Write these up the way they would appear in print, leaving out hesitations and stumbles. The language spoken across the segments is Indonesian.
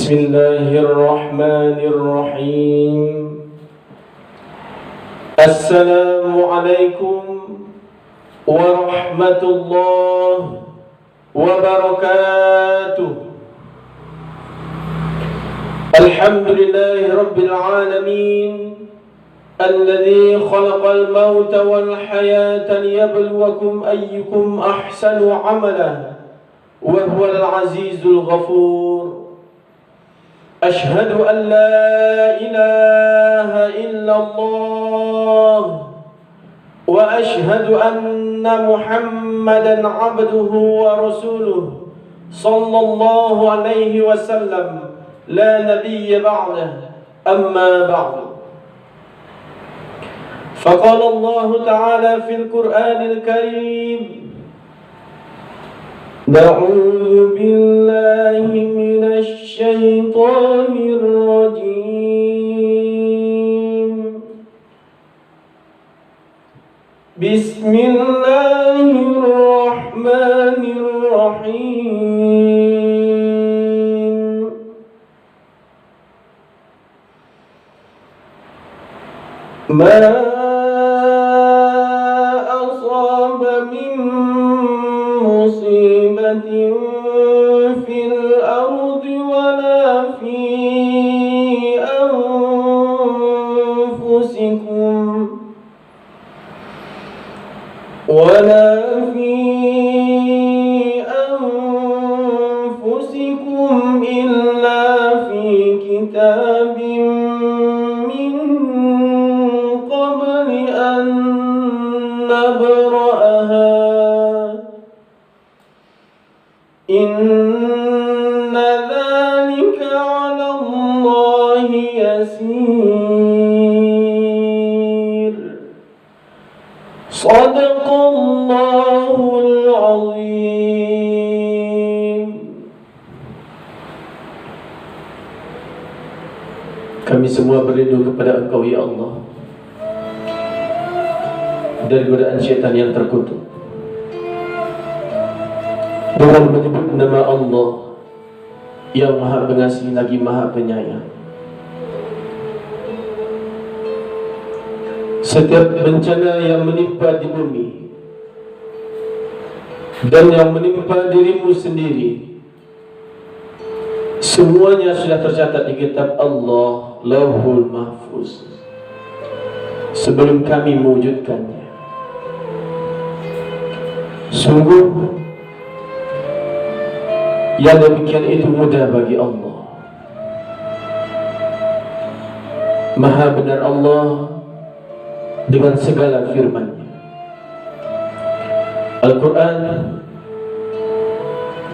بسم الله الرحمن الرحيم. السلام عليكم ورحمة الله وبركاته. الحمد لله رب العالمين الذي خلق الموت والحياة ليبلوكم أيكم أحسن عملا وهو العزيز الغفور. أشهد أن لا إله إلا الله وأشهد أن محمدا عبده ورسوله صلى الله عليه وسلم لا نبي بعده. أما بعد، فقال الله تعالى في القرآن الكريم: نعوذ بالله من الشيطان الرجيم. بسم الله الرحمن الرحيم. ما أصاب من مصيبة في الأرض ولا في أنفسكم إلا في كتاب من قبل أن نبرأها. إن ذلك على الله يسير. صدق الله العظيم. Kami semua berlindung kepada Engkau ya Allah dari godaan syaitan yang terkutuk. Dengan menyebut nama Allah yang Maha Pengasih lagi Maha Penyayang. Setiap bencana yang menimpa di bumi dan yang menimpa dirimu sendiri, semuanya sudah tercatat di kitab Allah Lauhul Mahfuz sebelum kami mewujudkannya. Sungguh yang demikian itu mudah bagi Allah. Maha benar Allah dengan segala firman-Nya. Al-Quran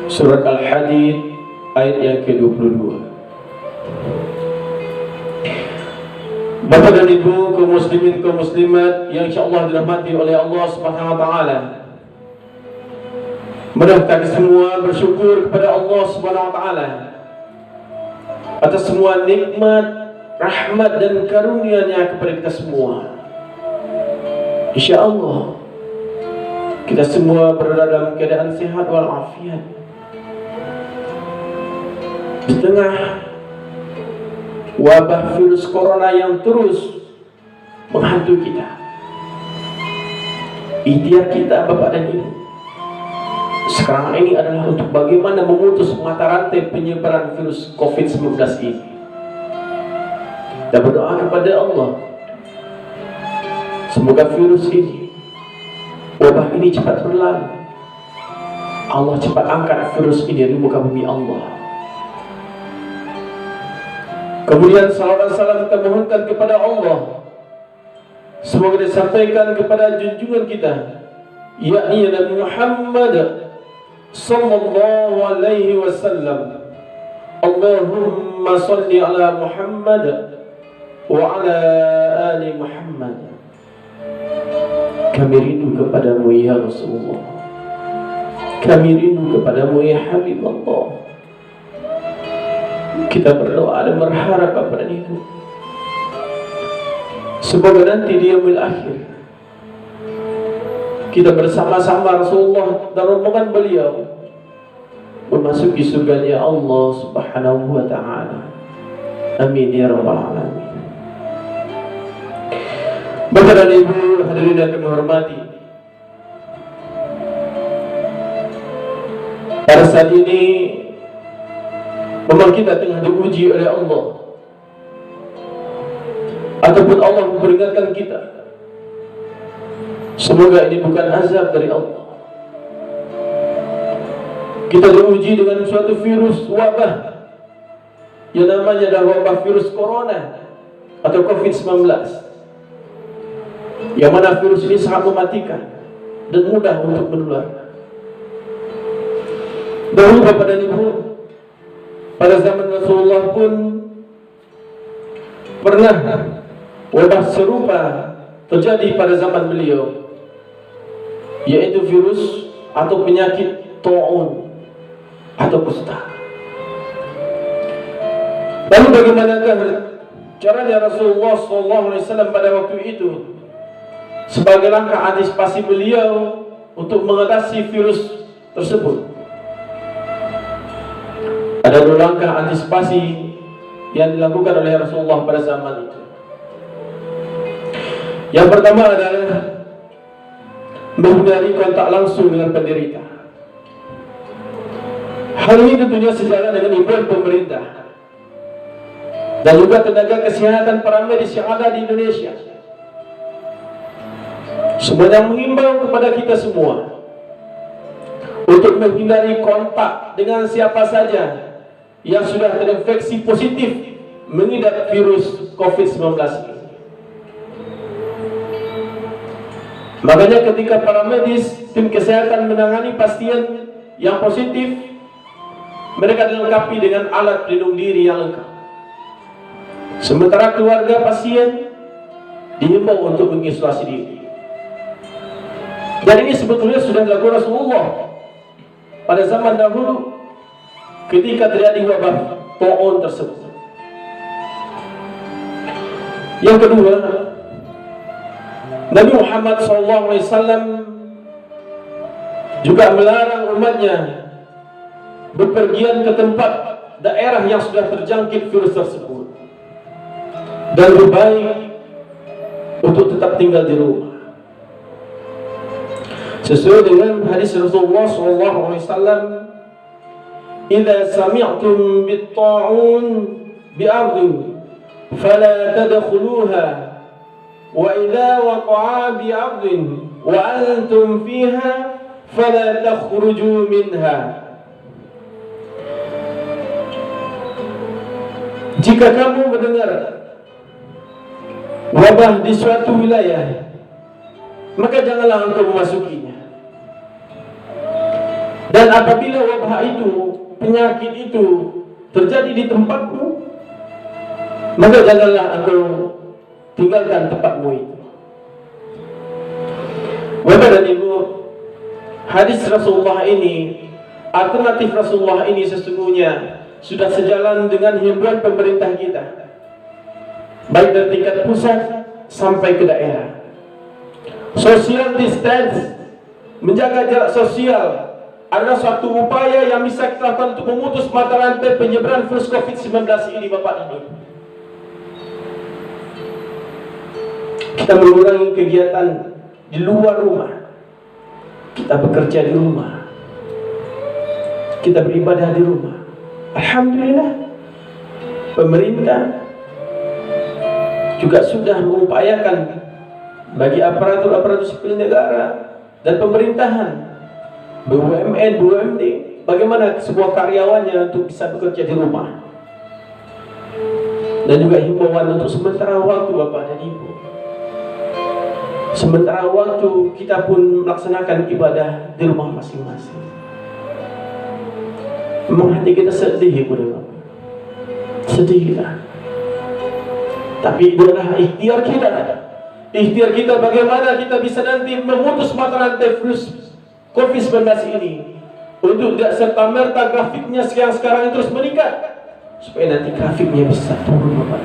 Surat Al-Hadid ayat yang ke-22. Bapak dan Ibu, kaum muslimin, kaum muslimat yang insyaAllah dirahmati oleh Allah Subhanahu wa ta'ala, mudah-mudahan semua bersyukur kepada Allah Subhanahu wa ta'ala atas semua nikmat, rahmat dan karunia-Nya kepada kita semua. InsyaAllah kita semua berada dalam keadaan sehat walafiat di tengah wabah virus corona yang terus menghantui kita. Ikhtiar kita Bapak dan Ibu sekarang ini adalah untuk bagaimana memutus mata rantai penyebaran virus COVID-19 ini. Kita berdoa kepada Allah, semoga virus ini, wabah ini cepat berlalu. Allah cepat angkat virus ini dari muka bumi Allah. Kemudian salawat dan salam kita mohonkan kepada Allah, semoga disampaikan kepada junjungan kita, yakni Nabi Muhammad sallallahu alaihi wasallam. Allahumma salli ala Muhammad wa ala ali Muhammad. Kami rindu kepadamu ya Rasulullah. Kami rindu kepadamu ya Habib Allah. Kita berdoa dan berharap kepada Ibu, semoga nanti di yaumil akhir kita bersama-sama Rasulullah dan rombongan beliau memasuki surganya Allah Subhanahu wa ta'ala. Amin ya rabbal alamin. Bapak dan Ibu hadirin yang kami hormati, pada saat ini memang kita tengah diuji oleh Allah, ataupun Allah memperingatkan kita. Semoga ini bukan azab dari Allah. Kita diuji dengan suatu virus wabah yang namanya adalah wabah virus corona atau COVID-19, yang mana virus ini sangat mematikan dan mudah untuk menular. Dahulu Bapak dan Ibu, pada zaman Rasulullah pun pernah wabah serupa terjadi pada zaman beliau, yaitu virus atau penyakit ta'un atau kusta. Lalu bagaimanakah caranya Rasulullah SAW pada waktu itu sebagai langkah antisipasi beliau untuk mengatasi virus tersebut? Ada dua langkah antisipasi yang dilakukan oleh Rasulullah pada zaman itu. Yang pertama adalah menghindari kontak langsung dengan penderita. Hal ini tentunya sejalan dengan imbauan pemerintah dan juga tenaga kesehatan para medis yang ada di Indonesia. Semuanya mengimbau kepada kita semua untuk menghindari kontak dengan siapa saja yang sudah terinfeksi positif mengidap virus COVID-19 ini. Makanya ketika para medis, tim kesehatan menangani pasien yang positif, mereka dilengkapi dengan alat pelindung diri yang lengkap. Sementara keluarga pasien dihimbau untuk mengisolasi diri. Dan ini sebetulnya sudah dilakukan Rasulullah pada zaman dahulu ketika terjadi wabah ta'un tersebut. Yang kedua, Nabi Muhammad SAW juga melarang umatnya bepergian ke tempat daerah yang sudah terjangkit virus tersebut, dan lebih baik untuk tetap tinggal di rumah. Sesuai dengan hadis Rasulullah SAW, "Idza sami'tum bit-ta'un bi'ardin fala tadkhuluha, wa idza waqa'a bi'ardin wa antum fiha fala takhruju minha." Jika kamu mendengar wabah di suatu wilayah, maka janganlah engkau memasukinya. Dan apabila wabah itu, penyakit itu terjadi di tempatmu, maka janganlah engkau tinggalkan tempatmu itu. Bapak dan Ibu, hadis Rasulullah ini, alternatif Rasulullah ini sesungguhnya sudah sejalan dengan himbauan pemerintah kita, baik dari tingkat pusat sampai ke daerah. Social distance, menjaga jarak sosial, adalah suatu upaya yang bisa kita lakukan untuk memutus mata rantai penyebaran virus COVID-19 ini, Bapak dan Ibu. Kita mengurangi kegiatan di luar rumah, kita bekerja di rumah, kita beribadah di rumah. Alhamdulillah, pemerintah juga sudah mengupayakan bagi aparatur sipil negara dan pemerintahan, BUMN, BUMD, bagaimana sebuah karyawannya untuk bisa bekerja di rumah. Dan juga himbauan untuk sementara waktu, Bapak dan Ibu, sementara waktu kita pun melaksanakan ibadah di rumah masing-masing. Memang hati kita sedih, Ibu dan Bapak, sedih kita. Tapi itu adalah ikhtiar kita. Ikhtiar kita bagaimana kita bisa nanti memutus mata rantai virus COVID-19 ini, untuk tidak serta-merta grafiknya yang sekarang ini terus meningkat, supaya nanti grafiknya bisa turun, Bapak.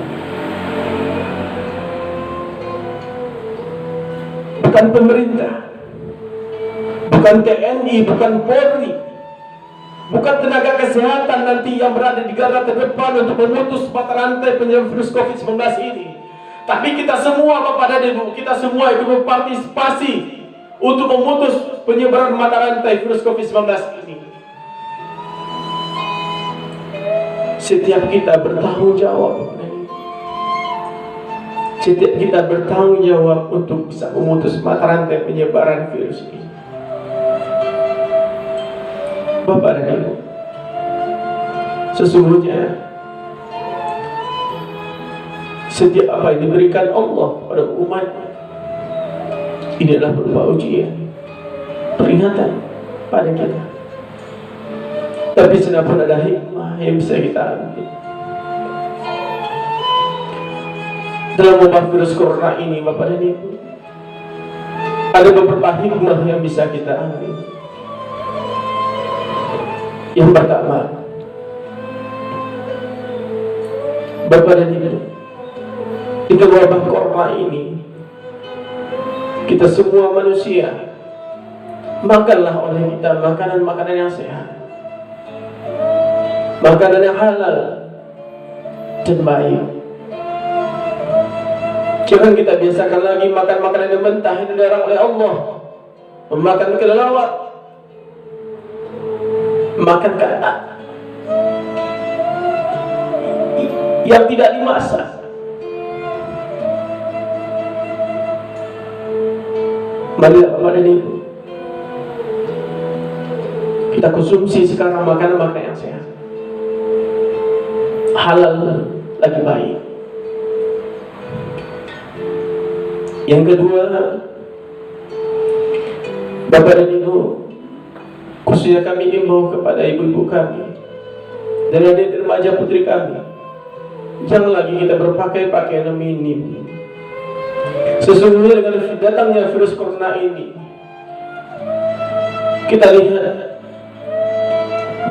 Bukan pemerintah, bukan TNI, bukan Polri, bukan tenaga kesehatan nanti yang berada di garda terdepan untuk memutus mata rantai penyebaran virus COVID-19 ini. Tapi kita semua Bapak dan Ibu, kita semua ikut berpartisipasi untuk memutus penyebaran mata rantai virus COVID-19 ini. Setiap kita bertanggung jawab. Setiap kita bertanggung jawab untuk bisa memutus mata rantai penyebaran virus ini. Bapak dan Ibu, sesungguhnya setiap apa yang diberikan Allah pada umat ini adalah berupa ujian, peringatan pada kita. Tapi sedapun ada hikmah yang bisa kita ambil dalam wabah virus corona ini, Bapak dan Ibu. Ada beberapa hikmah yang bisa kita ambil. Yang pertama, Bapak dan Ibu, di wabah corona ini, kita semua manusia, makanlah oleh kita makanan-makanan yang sehat, makanan yang halal dan baik. Jangan kita biasakan lagi makan makanan yang mentah yang dilarang oleh Allah, memakan kelelawar, makan kata yang tidak dimasak. Mari Bapak dan Ibu, kita konsumsi sekarang makanan-makanan yang sehat, halal lagi baik. Yang kedua, Bapak dan Ibu, khususnya kami himbau kepada ibu-ibu kami dan adik remaja putri kami, jangan lagi kita berpakaian yang minim. Sesungguhnya dengan datangnya virus corona ini, kita lihat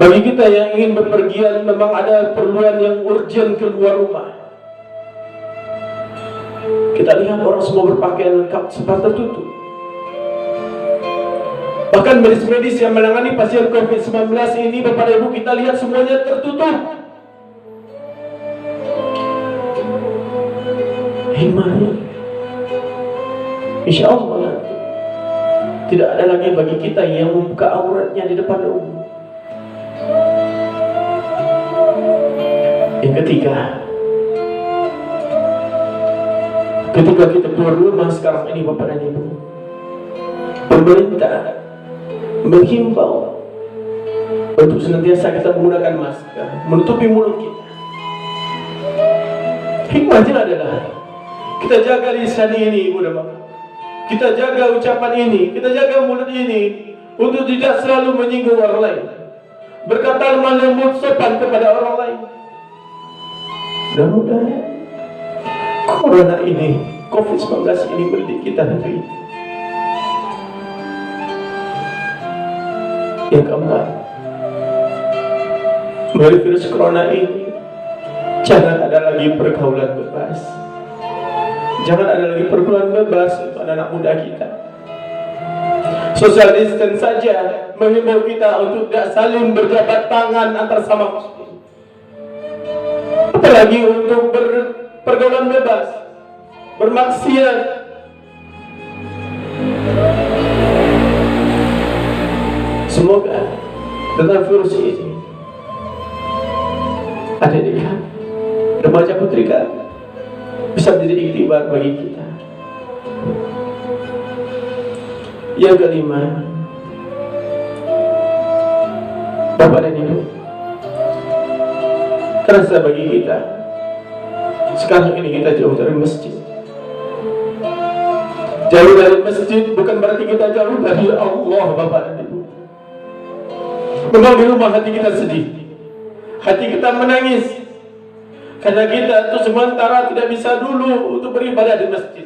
bagi kita yang ingin bepergian memang ada perluan yang urgent keluar rumah. Kita lihat orang semua berpakaian lengkap serta tertutup. Bahkan medis-medis yang menangani pasien COVID-19 ini, Bapak dan Ibu, kita lihat semuanya tertutup. Hikmahnya, insya Allah tidak ada lagi bagi kita yang membuka auratnya di depan umum. Yang ketiga, ketika kita keluar rumah sekarang ini, Bapak dan Ibu, pemerintah menghimbau untuk senantiasa kita menggunakan masker, menutupi mulut kita. Hikmahnya adalah kita jaga lisan ini, Ibu dan Bapak. Kita jaga ucapan ini, kita jaga mulut ini untuk tidak selalu menyinggung orang lain, berkata lemah lembut sopan kepada orang lain. Mudah-mudahan corona ini, COVID-19 ini mendidik kita negeri. Yang keempat, melalui virus corona ini, jangan ada lagi pergaulan bebas. Jangan ada lagi pergaulan bebas untuk anak-anak muda kita. Social distance saja menghimbau kita untuk tidak saling berjabat tangan antar sama muslim. Apalagi untuk pergaulan bebas, bermaksiat. Semoga dengan virus ini adik-adik remaja putri kami bisa menjadi iktibar bagi kita. Yang kelima, Bapak dan Ibu, terasa bagi kita sekarang ini kita jauh dari masjid. Jauh dari masjid bukan berarti kita jauh dari Allah, Bapak dan Ibu. Memang di rumah hati kita sedih, hati kita menangis, karena kita itu sementara tidak bisa dulu untuk beribadah di masjid.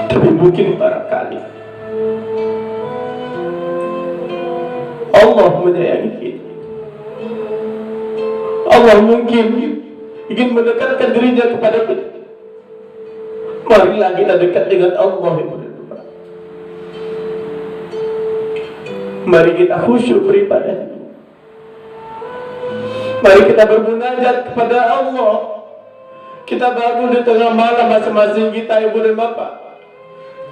Tapi mungkin barangkali Allah menyayangi kita. Allah mungkin ingin mendekatkan dirinya kepada kita. Marilah kita dekat dengan Allah. Mari kita khusyuk beribadah. Mari kita bermunajat kepada Allah. Kita bangun di tengah malam masing-masing kita, ibu dan bapak.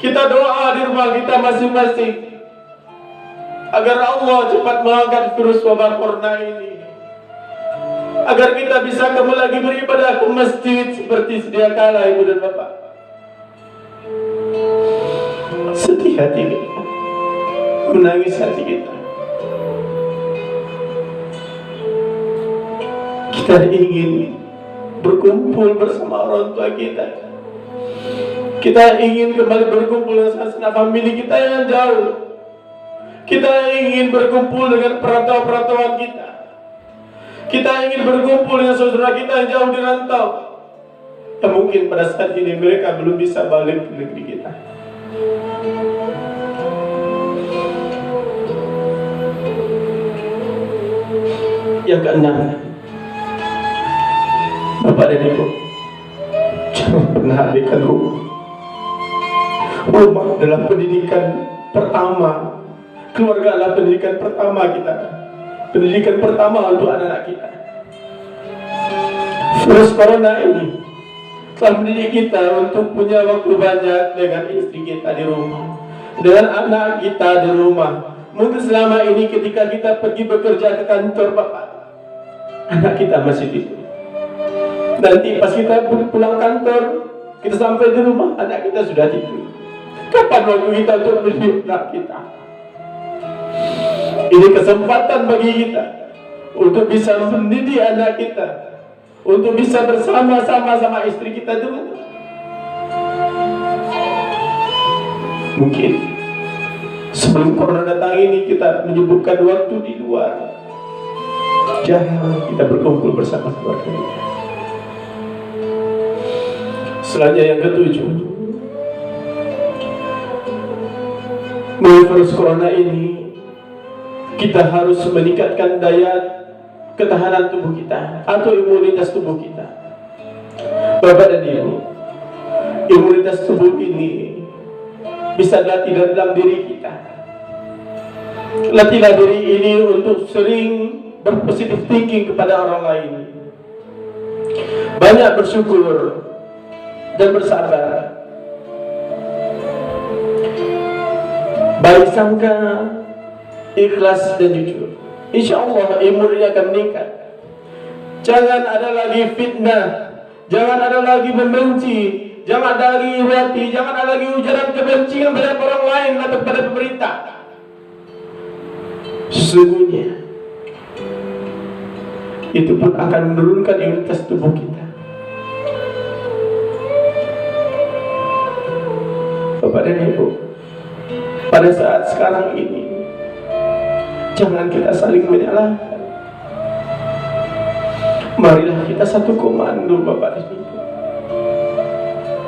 Kita doa di rumah kita masing-masing agar Allah cepat mengangkat virus wabah corona ini, agar kita bisa kembali lagi beribadah ke masjid seperti sedia kala, ibu dan bapak. Sedih hati kita, menangis hati kita. Kita ingin berkumpul bersama orang tua kita. Kita ingin kembali berkumpul dengan sanak famili kita yang jauh. Kita ingin berkumpul dengan perantau-perantauan kita. Kita ingin berkumpul dengan saudara kita yang jauh di rantau, yang mungkin pada saat ini mereka belum bisa balik ke negeri kita. Yang keenam, Bapak dan Ibu, jangan pernah alihkan rumah. Rumah adalah pendidikan pertama. Keluarga adalah pendidikan pertama kita. Pendidikan pertama untuk anak-anak kita. Virus corona ini telah mendidik kita untuk punya waktu banyak dengan istri kita di rumah, dengan anak kita di rumah. Mungkin selama ini ketika kita pergi bekerja ke kantor, Bapak, anak kita masih tidur. Nanti pas kita pulang kantor, kita sampai di rumah, anak kita sudah tidur. Kapan waktu kita untuk mendidik anak kita? Ini kesempatan bagi kita untuk bisa mendidik anak kita, untuk bisa bersama-sama sama istri kita dulu. Mungkin sebelum corona datang ini kita menyebutkan waktu di luar. Jangan kita berkumpul bersama keluarga kita. Selanjutnya yang ketujuh, melalui virus corona ini kita harus meningkatkan daya ketahanan tubuh kita atau imunitas tubuh kita. Bapak dan Ibu, imunitas tubuh ini bisa dilatih dalam diri kita. Latihlah diri ini untuk sering berpositif thinking kepada orang lain. Banyak bersyukur dan bersabar. Baik sangka, ikhlas dan jujur. Insya Allah imunnya akan meningkat. Jangan ada lagi fitnah, jangan ada lagi membenci, jangan ada lagi hati, jangan ada lagi ujaran kebencian pada orang lain atau pada pemerintah. Sesungguhnya itu pun akan menurunkan imunitas tubuh kita. Bapak dan Ibu, pada saat sekarang ini jangan kita saling menyalahkan. Marilah kita satu komando, Bapak dan Ibu.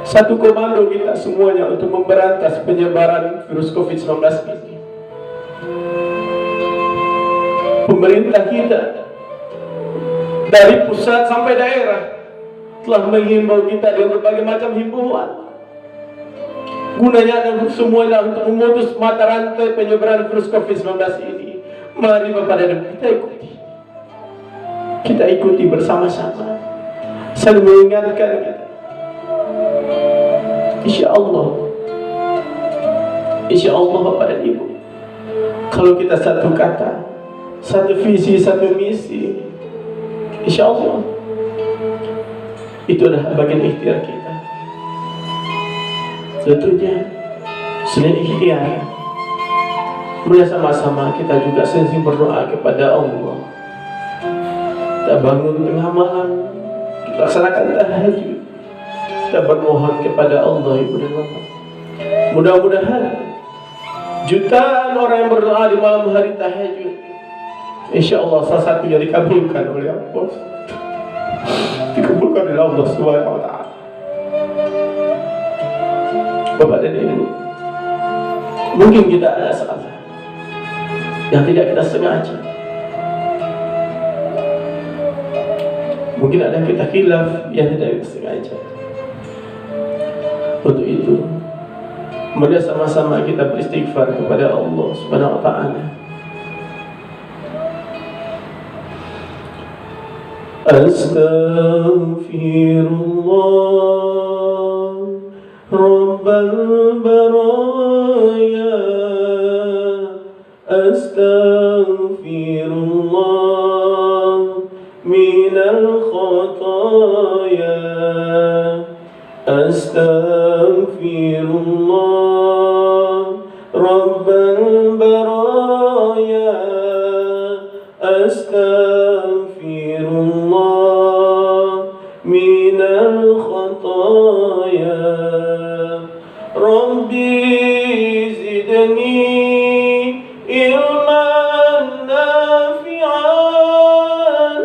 Satu komando kita semuanya untuk memberantas penyebaran virus COVID-19 ini. Pemerintah kita dari pusat sampai daerah telah menghimbau kita dengan berbagai macam himbauan. Gunanya adalah semuanya untuk memutus mata rantai penyebaran virus COVID-19 ini. Mari Bapak dan Ibu, kita ikuti. Kita ikuti bersama-sama. Saling mengingatkan kita. Insya Allah Bapak dan Ibu, kalau kita satu kata, satu visi, satu misi, insya Allah itu adalah bagian ikhtiar kita. Tentunya selain ikhtiar, mari sama-sama kita juga sering berdoa kepada Allah. Kita bangun tengah malam, kita laksanakan tahajud, kita bermohon kepada Allah, Ibu dan Bapak. Mudah-mudahan jutaan orang yang berdoa di malam hari tahajud, insya Allah salah satunya dikabulkan oleh Allah. Dikabulkan oleh Allah Subhanahu wa Ta'ala. Bapak dan Ibu, mungkin kita ada salah yang tidak kita sengaja. Mungkin ada kita khilaf yang tidak kita sengaja. Untuk itu, mari sama-sama kita beristighfar kepada Allah Subhanahu wa Ta'ala. Astaghfirullah Rabbal baraya, Astaghfirullah minal khataya, Astaghfirullah Rabbal baraya, Astaghfirullah minal khataya. Rabbi zidni ilman nafi'an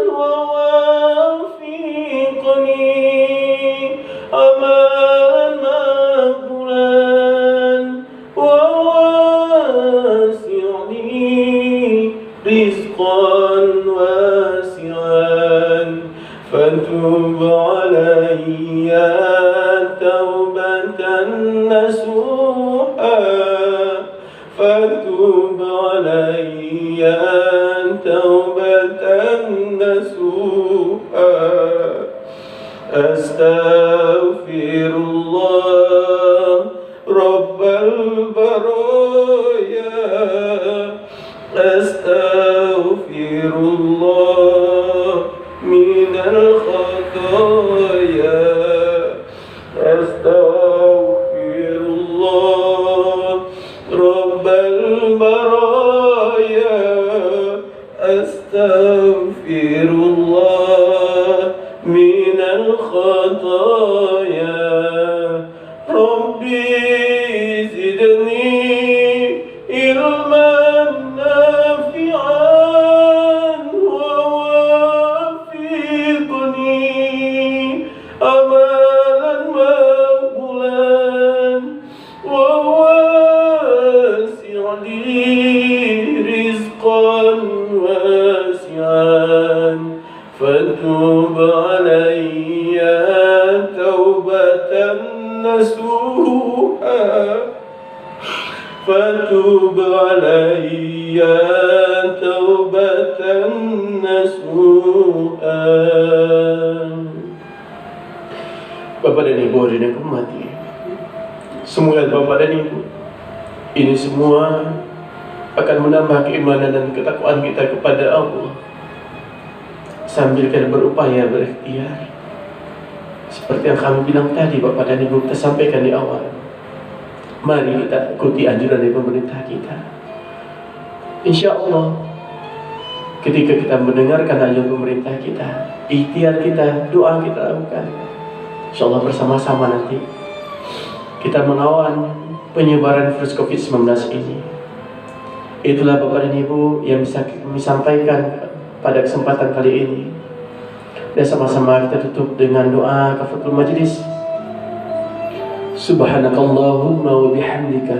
wa wafiqni amalan maqbulan wa wasi'ni rizqan wasi'an fatub alayya taubatan nasuha, fatub alayya taubatan nasuha. Astaghfirullah Rabbal baraya, Astaghfirullah minal khataya, Astaghfirullah Rabbal baraya, Astaghfirullah minal khataya. Rabbi zidni ilman nafi'an wa wafiqni amalan maqbulan wa wasi'li rizqan wasi'an fatub alayya taubatan nasuha, fatub alayya taubatan nasuha. Bapak dan Ibu hadirin yang hormati, semoga Bapak dan Ibu ini semua akan menambah keimanan dan ketakwaan kita kepada Allah sambil kita berupaya berikhtiar. Seperti yang kami bilang tadi, Bapak dan Ibu, kita sampaikan di awal, mari kita ikuti anjuran dari pemerintah kita. Insya Allah, ketika kita mendengarkan anjuran pemerintah kita, ikhtiar kita, doa kita lakukan, insya Allah bersama-sama nanti kita melawan penyebaran virus COVID-19 ini. Itulah Bapak dan Ibu yang bisa kami sampaikan pada kesempatan kali ini. Dan sama-sama kita tutup dengan doa kafaratul majlis. Subhanakallahumma wa bihamdika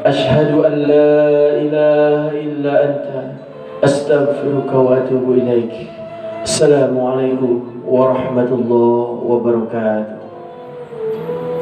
asyhadu an la ilaha illa anta astaghfiruka wa atubu ilaik. Assalamualaikum warahmatullahi wabarakatuh.